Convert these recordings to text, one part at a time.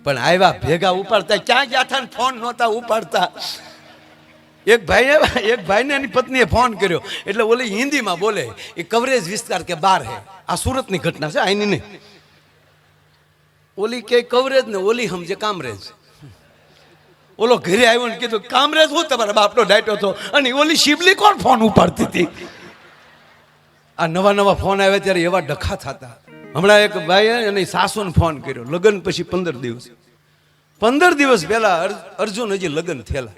પણ આવ્યા ભેગા ઉપાડતા ક્યાં ગયા હતા ને ફોન નહોતા ઉપાડતા. એક ભાઈને એની પત્નીએ ફોન કર્યો એટલે ઓલી હિન્દીમાં બોલે, એ કવરેજ વિસ્તાર કે બાર હે. આ સુરતની ઘટના છે, આની નહીં. ઓલી કે કવરેજ ને ઓલી સમજે કામરેજ. ઓલો ઘરે આવ્યો ને કીધું કામરેજ હું તમારા બાપનો ડાયટો હતો, અને ઓલી શિબલી કોણ ફોન ઉપાડતી હતી. આ નવા નવા ફોન આવ્યા ત્યારે એવા ડખા થતા. હમણાં એક ભાઈએ એની સાસુને ફોન કર્યો, લગ્ન પછી 15 દિવસ પહેલા અર્જુન હજી લગ્ન થયેલા.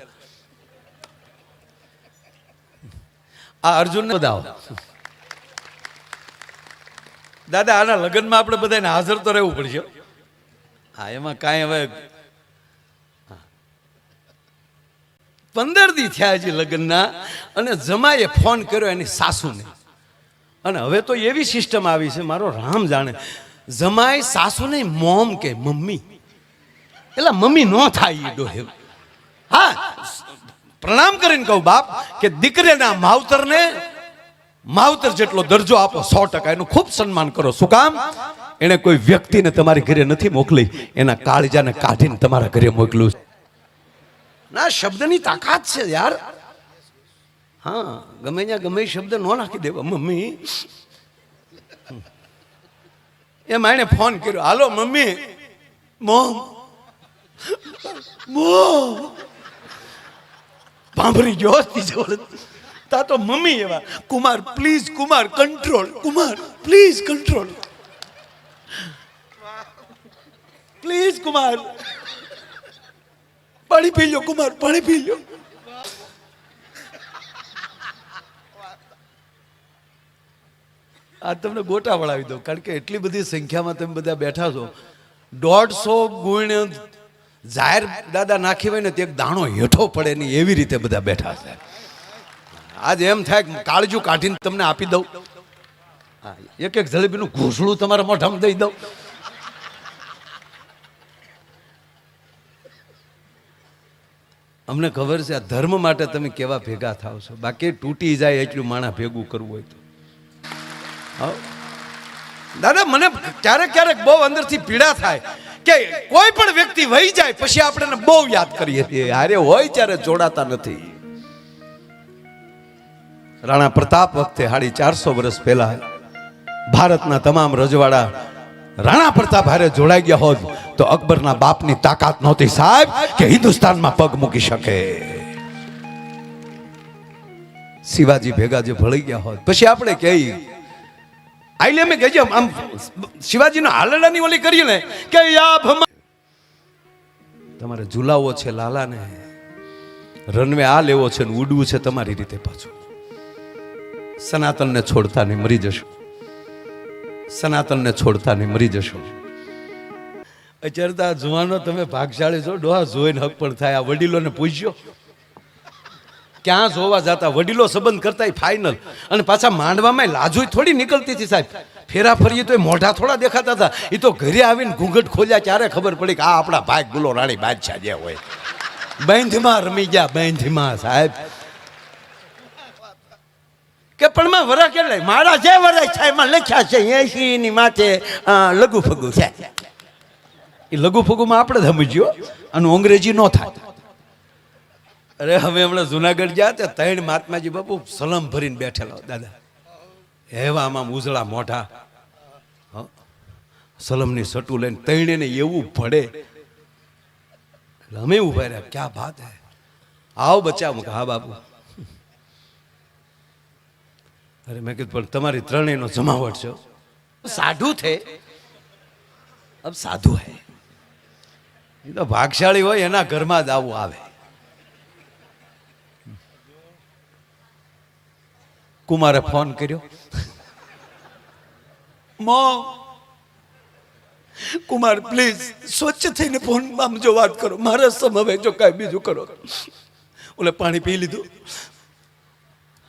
આ અર્જુન ને બધાઓ દાદા આના લગ્નમાં આપણે બધાને હાજર તો રહેવું પડશે. હા, એમાં કાંઈ હવે 15 દી થયા હજી લગ્નના, અને જમાઈએ ફોન કર્યો એની સાસુને. અને હવે તો એવી સિસ્ટમ આવી છે, મારો રામ જાણે, જમાઈ સાસુને મોમ કે મમ્મી. એટલે મમ્મી ન થાય એ ડોહે. હા, પ્રણામ કરીને કહું બાપ કે દીકરીના માવતરને માવતર જેટલો દરજ્જો આપો, 100%. એનું ખૂબ સન્માન કરો. શું કામ? એને કોઈ વ્યક્તિને તમારી ઘરે નથી મોકલી, એના કાળજાને કાઢીને તમારા ઘરે મોકલું. ના, શબ્દની તાકાત છે યાર. હા, ગમે ત્યાં ગમે શબ્દ ન નાખી દેવા. મમ્મી એમ એને ફોન કર્યો, હાલો મમ્મી, મોમ પાંભરી ગયો તા તો મમ્મી એવા, Kumar please, Kumar control, Kumar please control, please Kumar પાણી પી લો, કુમાર પાણી પી લો. આ તમને ગોટા વળાવી દો, કારણ કે એટલી બધી સંખ્યામાં તમે બધા બેઠા છો. 150 ગુણ જાહેર દાદા નાખી હોય ને તે એક દાણો હેઠો પડે નહીં એવી રીતે બધા બેઠા છે. આજે એમ થાય કે કાળજું કાઢીને તમને આપી દઉં, એક જલેબીનું ઘૂસડું તમારા મોઢામાં દઈ દઉં. અમને ખબર છે આ ધર્મ માટે તમે કેવા ભેગા થાવ છો, બાકી તૂટી જાય એટલું માણા ભેગું કરવું હોય તો. દાદા મને ક્યારેક ક્યારેક બહુ અંદરથી પીડા થાય કે કોઈ પણ વ્યક્તિ વહી જાય પછી આપણે બહુ યાદ કરીએ છીએ. હારે હોય ત્યારે જોડાતા નથી. રાણા પ્રતાપ વખતે 450 વર્ષ પહેલા ભારતના તમામ રજવાડા રાણા પ્રતાપ હારે જોડાઈ ગયા હોત તો અકબરના બાપની તાકાત નહોતી સાહેબ કે હિન્દુસ્તાનમાં પગ મૂકી શકે. શિવાજી ભેગા જે ભળી ગયા હોત પછી આપણે કહીએ આઈલે મેં કહેજો આમ શિવાજીનો હાલડાની ઓલી કરીએ ને કે તમારે ઝુલાવો છે લાલાને, રનવે આ લેવો છે ને ઉડવું છે તમારી રીતે. પાછું સનાતનને છોડતા નહીં મરી જશો, સનાતનને છોડતા નહીં મરી જશો. અત્યારે જુવાનો તમે ભાગશાળી છો, ડોહા જોઈને હક પણ થાય. આ વડીલોને પૂછ્યો ક્યાં જોવા જતા, વડીલો સંબંધ કરતા ફાઇનલ. અને પાછા માંડવામાં લાજુ થોડી નીકળતી હતી સાહેબ. ફેરા ફરીએ તો મોઢા થોડા દેખાતા હતા. એ તો ઘરે આવીને ઘૂંઘટ ખોલ્યા ત્યારે ખબર પડી કે આ આપણા ભાઈ ગુલો રાણી બાદશાહ જે હોય બેંધમાં રમી ગયા, બેંધમાં સાહેબ. કે પણ માં વરા કેટલાય મારા જે વરાય છે એમાં લખ્યા છે 80 ની માથે લઘુ ફગુ છે. એ લઘુ ફગુમાં આપણે સમજ્યો અને અંગ્રેજી ન થાય. અરે હવે હમણાં જુનાગઢ ગયા ત્યાં 3 મહાત્માજી બાપુ સલમ ભરીને બેઠેલો દાદા, એવા આમાં ઉજળા મોઢા, સલમની સટું લઈને 3 ને એવું ભડે. અમે ઉભા રહ્યા, ક્યાં વાત હે, આવો બચાવ. હા બાપુ. અરે મેં કીધું પણ તમારી 3નો જમાવટ છે. સાધુ થે અબ સાધુ હે. એ તો ભાગશાળી હોય એના ઘરમાં જ આવું આવે. કુમારે ફોન કર્યો, મોમ કુમાર પ્લીઝ સ્વચ્છ થઈને ફોન આમ જો વાત કરો, મારા સમવે જો કાંઈ બીજું કરો. ઓલે પાણી પી લીધું.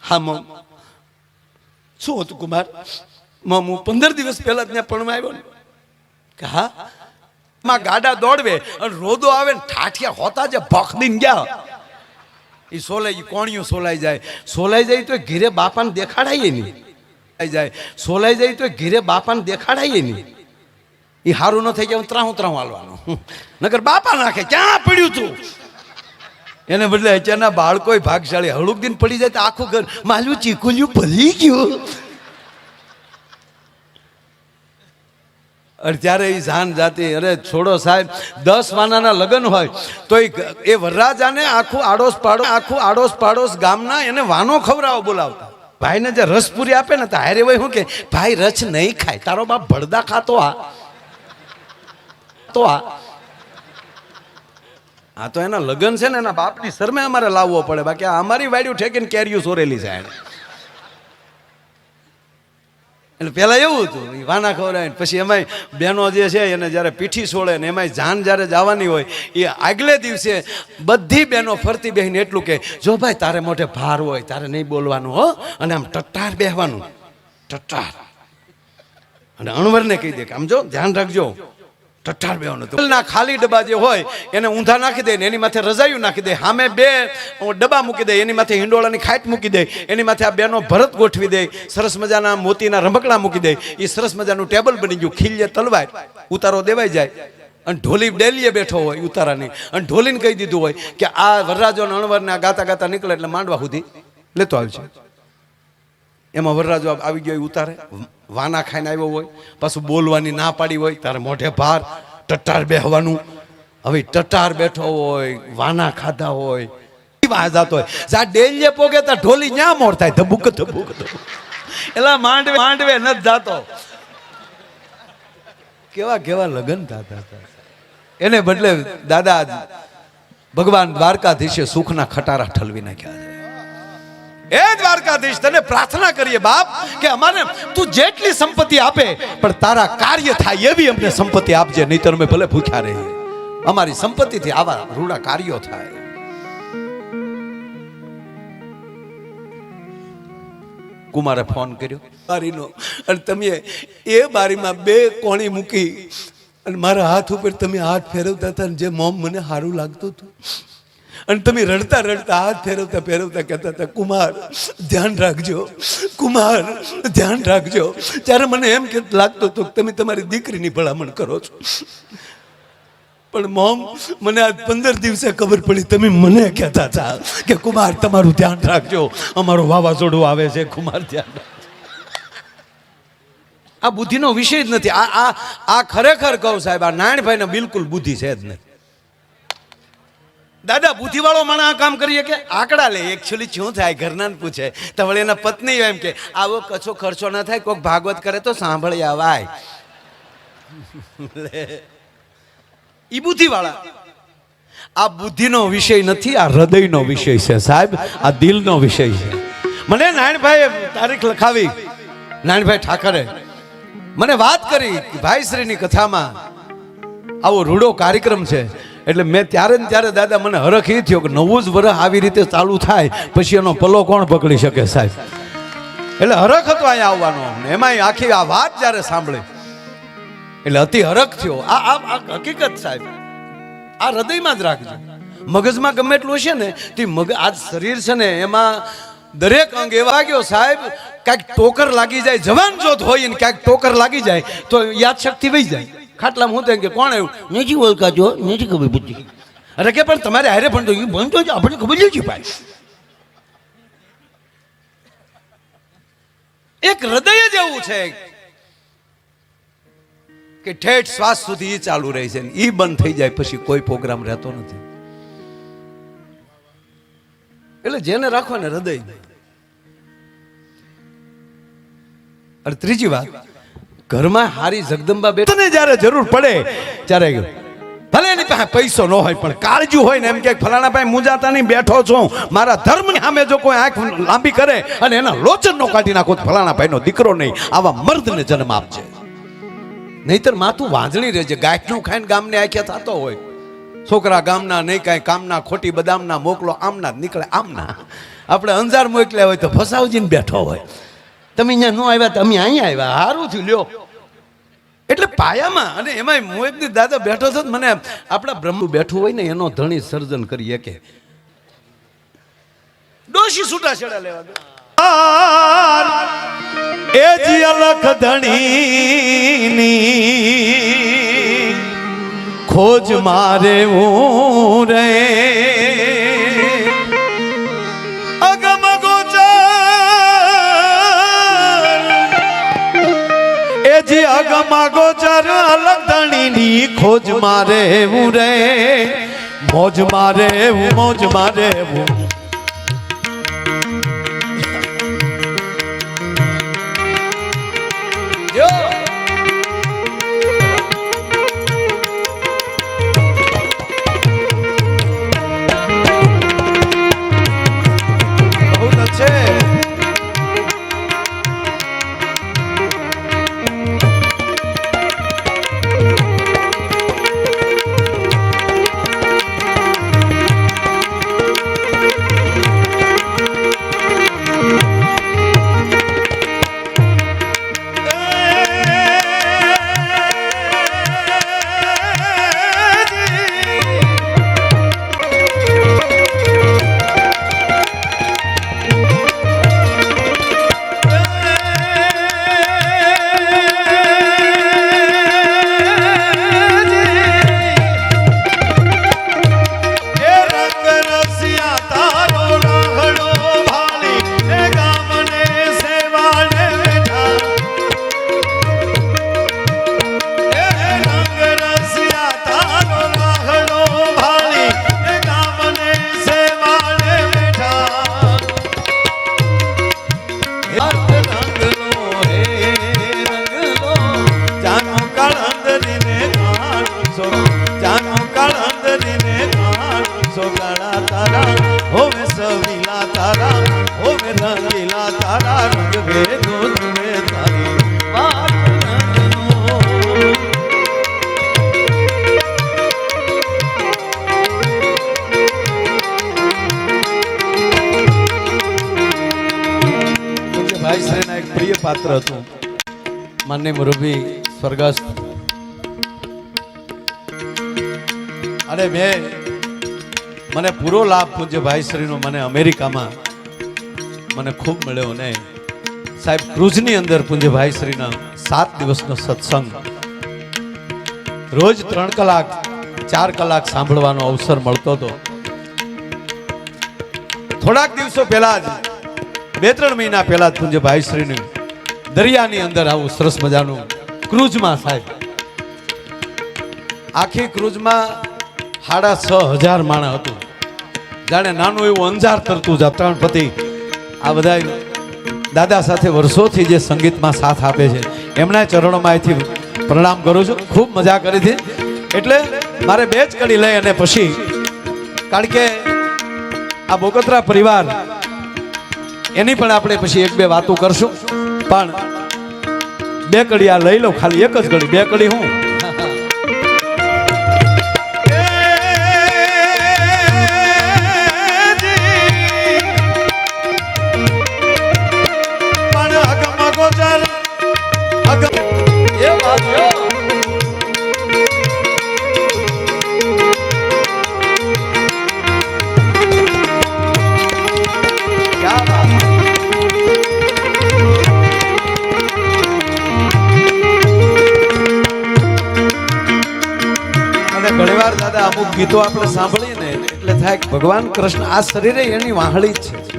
હા મોમ. શું હતું કુમાર? મોમ હું 15 દિવસ પહેલા ત્યાં પણ આવ્યો ને કે હા માં ગાડા દોડવે અને રોદો આવે ને ઠાઠિયા હોતા જે ભખ દઈને ગયા. એ સોલાઈ કોણિયું સોલાઈ જાય તો ઘીરે બાપાને દેખાડાય નહીં. જાય સોલાઈ જાય તો ઘીરે બાપાને દેખાડાય નહીં. એ સારું ન થઈ ગયા હું ત્રાહું હાલવાનું, નકર બાપા નાખે ક્યાં પડ્યું તું. એને બદલે અત્યારના બાળકો ભાગશાળી, હળુક દિન પડી જાય તો આખું ઘર માલું ચીકુલ્યું ભલી ગયું. અને ત્યારે એ જાન જાતી, અરે છોડો સાહેબ, 10 વાનાના લગ્ન હોય તો એ વરરાજાને આખું આડોશ પાડોશ ગામના એને વાનો ખવડાવો બોલાવતા. ભાઈને જે રસપુરી આપે ને તો હારે હોય શું કે ભાઈ રસ નહીં ખાય, તારો બાપ ભડદા ખાતો આ તો એના લગ્ન છે ને એના બાપની શરમે અમારે લાવવો પડે, બાકી અમારી વાડ્યું ઠેકીને કેરીઓ સોરેલી છે એને. એટલે પેલા એવું હતું, વાના ખવડાવે. પછી એમાંય બહેનો જે છે એને જ્યારે પીઠી છોડે ને એમાંય જાન જ્યારે જવાની હોય એ આગલે દિવસે બધી બહેનો ફરતી બેહીને એટલું કે જો ભાઈ તારે મોઢે ભાર હોય તારે નહીં બોલવાનું હો, અને આમ ટટ્ટાર બેહવાનું, ટટ્ટાર. અને અણવરને કહી દે કે આમ જો ધ્યાન રાખજો, ટટ્ટાર બેવાનું. ના ખાલી ડબ્બા જે હોય એને ઊંધા નાખી દે ને એની માથે રજાયું નાખી દે, સામે 2 ડબ્બા મૂકી દે, એની માથે હિંડોળાની ખાટ મૂકી દે, એની માથે આ બેનો ભરત ગોઠવી દે, સરસ મજાના મોતીના રમકડા મૂકી દે. એ સરસ મજાનું ટેબલ બની ગયું, ખીલ્ય તલવાર, ઉતારો દેવાઈ જાય. અને ઢોલી ડેલીએ બેઠો હોય ઉતારાની, અને ઢોલીને કહી દીધું હોય કે આ વરરાજો અણવરને ગાતા ગાતા નીકળે એટલે માંડવા સુધી લેતો આવશે. એમાં વરરાજો આવી ગયો ઉતારે, વાના ખાઈને આવ્યો હોય, પાછું બોલવાની ના પાડી હોય, તારે મોઢે ભાર, ટટ્ટાર બેહવાનું. હવે ટટ્ટાર બેઠો હોય, વાના ખાધા હોય, જાતો હોય, જા ડેલીએ પોગે તો ઢોલી ન્યા મોડ થાય, ધબુક ધબુક ધબુક. એલા માંડવે નથી જાતો. કેવા કેવા લગ્ન થતા હતા. એને બદલે દાદા ભગવાન દ્વારકાધીશે સુખના ખટારા ઠલવી નાખ્યા છે. એ દ્વારકાધીશ તને પ્રાર્થના કરીએ બાપ કે અમારે તું જેટલી સંપત્તિ આપે પણ તારા કાર્ય થાય એવી અમને સંપત્તિ આપજે, નહીતર અમે ભલે ભૂખ્યા રહીએ, અમારી સંપત્તિથી આવા રૂડા કાર્યો થાય. કુમારે ફોન કર્યો બારીનો, અને તમે એ બારીમાં 2 કોણી મૂકી અને મારા હાથ ઉપર તમે હાથ ફેરવતા હતા ને જે મોમ મને સારું લાગતું હતું, અને તમે રડતા રડતા હાથ ફેરવતા કહેતા હતા કુમાર ધ્યાન રાખજો, કુમાર ધ્યાન રાખજો. ત્યારે મને એમ કે લાગતું હતું કે તમે તમારી દીકરીની ભલામણ કરો છો, પણ મોમ મને આજ 15 દિવસે ખબર પડી તમે મને કહેતા હતા કે કુમાર તમારું ધ્યાન રાખજો, અમારું વાવાઝોડું આવે છે, કુમાર ધ્યાન રાખજો. આ બુદ્ધિનો વિષય જ નથી. આ ખરેખર કહું સાહેબ, આ નારાયણભાઈને બિલકુલ બુદ્ધિ છે જ નહીં. દાદા બુદ્ધિવાળો માણસ આ કામ કરીએ કે આંકડા લે, એકચ્યુઅલી શું થાય ઘરના પૂછે તો વળી એના પત્ની એમ કે આવો કશો ખર્ચો ના થાય, કોઈક ભાગવત કરે તો સાંભળી આવાય. ઈ બુદ્ધિવાળા. આ બુદ્ધિનો વિષય નથી, આ હૃદયનો વિષય છે સાહેબ, આ દિલનો વિષય છે. મને નારાયણભાઈએ તારીખ લખાવી, નારાયણભાઈ ઠાકરે મને વાત કરી કે ભાઈશ્રીની કથામાં આવો રૂડો કાર્યક્રમ છે. એટલે મેં ત્યારે ને ત્યારે દાદા મને હરખ એ થયો કે 9 જ વર્ષ આવી રીતે ચાલુ થાય પછી એનો પલ્લો કોણ પકડી શકે સાહેબ. એટલે હરખ હતો અહીંયા આવવાનો, એમાં આખી આ વાત જ્યારે સાંભળી એટલે અતિ હરખ થયો. આ હકીકત સાહેબ, આ હૃદયમાં જ રાખજો. મગજમાં ગમે એટલું હશે ને તે આ શરીર છે ને એમાં દરેક અંગ એવા ગયો સાહેબ, ક્યાંક ટોકર લાગી જાય, જવાન જોત હોય ને ક્યાંક ટોકર લાગી જાય તો યાદ શક્તિ વહી જાય. ખાટલામાં હું કે કોણ આવ્યું નથી ઓળખાજો, નથી ખબર બુદ્ધિ. અરે કે પણ તમારે હારે પણ તો એ ભણતો જ આપણે ખબર જ ભાઈ. એક હૃદય જ એવું છે કે ઠેઠ શ્વાસ સુધી એ ચાલુ રહે છે, એ બંધ થઈ જાય પછી કોઈ પ્રોગ્રામ રહેતો નથી. એટલે જેને રાખો ને હૃદય. અને ત્રીજી વાત, ઘરમાં હારી જગદંબા બેઠને જ્યારે જરૂર પડે ત્યારે ભલે એની પાસે પૈસો ન હોય પણ કાળજુ હોય ને એમ કે ફલાણા ભાઈ મુંજાતા નહીં બેઠો છું, મારા ધર્મની સામે જો કોઈ આંખ લાંબી કરે અને એના લોચન નો કાઢી નાખો, ફલાણા ભાઈનો દીકરો નહીં, આવા મર્દને જન્મ આપજે. નહીતર માથું વાંજણી રહેજે. ગાંઠનું ખાઈને ગામને આખ્યા થતો હોય, છોકરા ગામના નહીં કાંઈ કામના, ખોટી બદામના મોકલો આમના જ નીકળે આમના. આપણે અંજાર મોકલ્યા હોય તો ફસાવજીને બેઠો હોય, તમે અહીંયા ન આવ્યા તો અમે અહીંયા આવ્યા, સારું થયું લ્યો. એટલે પાયામાં અને એમાં મોહિતની દાદા બેઠો છો, મને આપણા બ્રહ્મ બેઠું હોય ને એનો ધણી સર્જન કરીએ કે ડોશી છૂટા છેડા લેવા દો. એ જી અલખ ધણીની ખોજ મારે હું રે અગમ ગોચર એ જી અગમ ગોચર અલગ ધણીની ખોજ મારે હું રે મોજ મારે હું મોજ મારે હું ભાઈશ્રીના એક પ્રિય પાત્ર હતું માનનીય મુરબ્બી સ્વર્ગસ્થ અને મને પૂરો લાભ પૂજ્ય ભાઈશ્રીનો મને અમેરિકામાં મને ખૂબ મળ્યો ને સાહેબ ક્રુઝની અંદર પૂજ્ય ભાઈશ્રીના 7 દિવસનો સત્સંગ રોજ 3 કલાક 4 કલાક સાંભળવાનો અવસર મળતો હતો. થોડાક દિવસો પહેલા જ 2-3 મહિના પહેલા જ પૂજ્ય ભાઈશ્રીને દરિયાની અંદર આવું સરસ મજાનું ક્રુઝમાં સાહેબ આખી ક્રુઝમાં 6,500 માણસ હતું. જાણે નાનું એવું અંજાર તરતું જા 3 પતિ આ બધા દાદા સાથે વર્ષોથી જે સંગીતમાં સાથ આપે છે એમના ચરણોમાં અહીંથી પ્રણામ કરું છું. ખૂબ મજા કરી હતી. એટલે મારે 2 જ કડી લઈ અને પછી કારણ કે આ બોગત્રા પરિવાર એની પણ આપણે પછી 1-2 વાતો કરશું પણ 2 કડી આ લઈ લો ખાલી 1 જ કડી 2 કડી હું ઘણીવાર દાદા અમુક ગીતો આપણે સાંભળીએ ને એટલે થાય કે ભગવાન કૃષ્ણ આ શરીરે એની વાહળી જ છે.